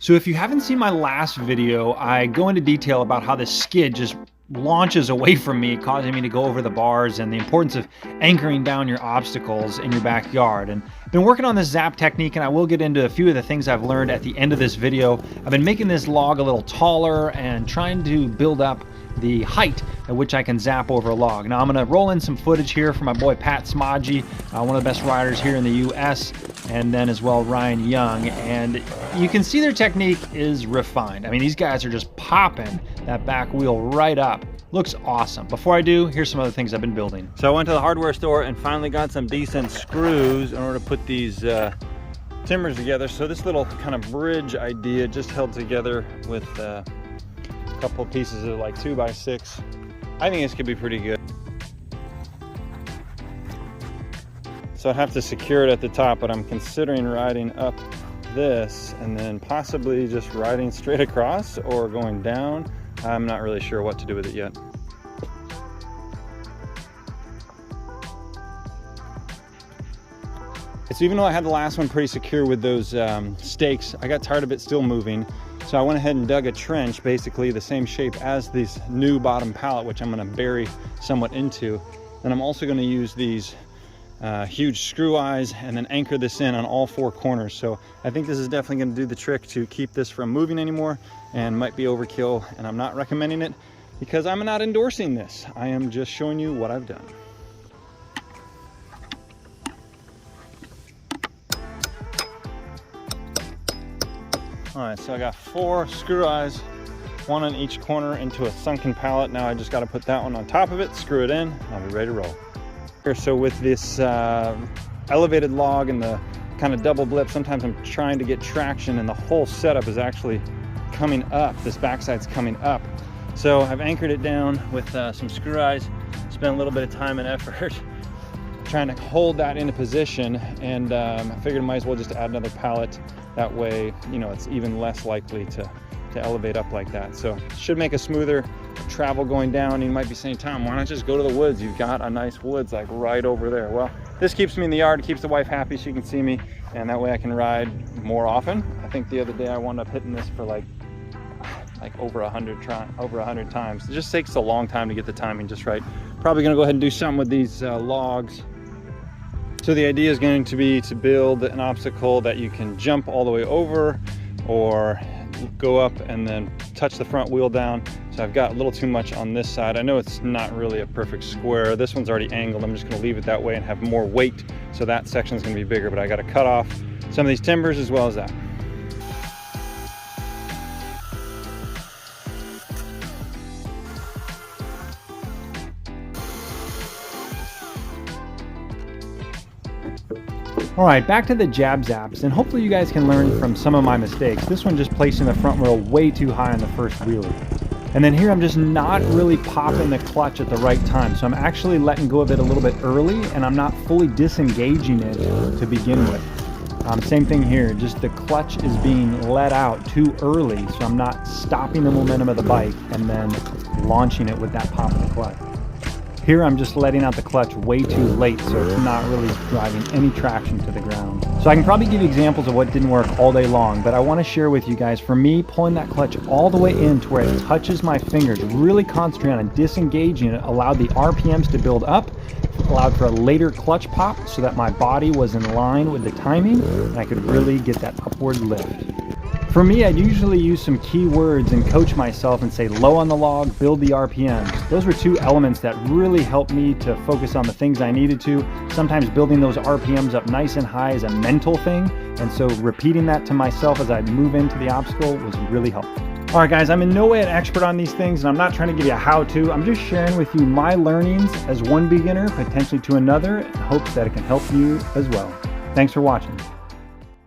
So if you haven't seen my last video, I go into detail about how the skid just launches away from me, causing me to go over the bars, and the importance of anchoring down your obstacles in your backyard. And I've been working on this zap technique, and I will get into a few of the things I've learned at the end of this video. I've been making this log a little taller and trying to build up the height at which I can zap over a log. Now I'm going to roll in some footage here from my boy Pat Smodgy, one of the best riders here in the US, and then as well Ryan Young, and you can see their technique is refined. I mean, these guys are just popping that back wheel right up. Looks awesome. Before I do, here's some other things I've been building. So I went to the hardware store and finally got some decent screws in order to put these timbers together. So this little kind of bridge idea just held together with a couple of pieces of like 2x6. I think this could be pretty good. So I'd have to secure it at the top, but I'm considering riding up this and then possibly just riding straight across or going down. I'm not really sure what to do with it yet. So even though I had the last one pretty secure with those stakes, I got tired of it still moving. So I went ahead and dug a trench, basically the same shape as this new bottom pallet, which I'm going to bury somewhat into. And I'm also going to use these huge screw eyes and then anchor this in on all four corners. So I think this is definitely going to do the trick to keep this from moving anymore, and might be overkill, and I'm not recommending it because I'm not endorsing this. I am just showing you what I've done. All right, so I got 4 screw eyes, 1 on each corner into a sunken pallet. Now I just got to put that one on top of it, screw it in, and I'll be ready to roll. So with this elevated log and the kind of double blip, sometimes I'm trying to get traction and the whole setup is actually coming up. This backside's coming up. So I've anchored it down with some screw eyes, spent a little bit of time and effort trying to hold that into position, and I figured I might as well just add another pallet. That way, you know, it's even less likely to elevate up like that. So it should make a smoother travel going down. You might be saying, Tom, why not just go to the woods? You've got a nice woods like right over there. Well, this keeps me in the yard, keeps the wife happy, she can see me, and that way I can ride more often. I think the other day I wound up hitting this for like over 100 times. It just takes a long time to get the timing just right. Probably gonna go ahead and do something with these logs. So the idea is going to be to build an obstacle that you can jump all the way over or go up and then touch the front wheel down. So I've got a little too much on this side. I know it's not really a perfect square. This one's already angled. I'm just going to leave it that way and have more weight. So that section is going to be bigger, but I got to cut off some of these timbers as well as that. All right, back to the jab zaps, and hopefully you guys can learn from some of my mistakes. This one just placing the front wheel way too high on the first wheelie. And then here I'm just not really popping the clutch at the right time. So I'm actually letting go of it a little bit early, and I'm not fully disengaging it to begin with. Same thing here, just the clutch is being let out too early, so I'm not stopping the momentum of the bike and then launching it with that pop of the clutch. Here I'm just letting out the clutch way too late, so it's not really driving any traction to the ground. So I can probably give you examples of what didn't work all day long, but I want to share with you guys, for me, pulling that clutch all the way in to where it touches my fingers, really concentrating on disengaging it, allowed the RPMs to build up, allowed for a later clutch pop so that my body was in line with the timing and I could really get that upward lift. For me, I'd usually use some key words and coach myself and say low on the log, build the RPMs. Those were 2 elements that really helped me to focus on the things I needed to. Sometimes building those RPMs up nice and high is a mental thing, and so repeating that to myself as I move into the obstacle was really helpful. All right, guys, I'm in no way an expert on these things, and I'm not trying to give you a how-to. I'm just sharing with you my learnings as one beginner, potentially to another, in hopes that it can help you as well. Thanks for watching.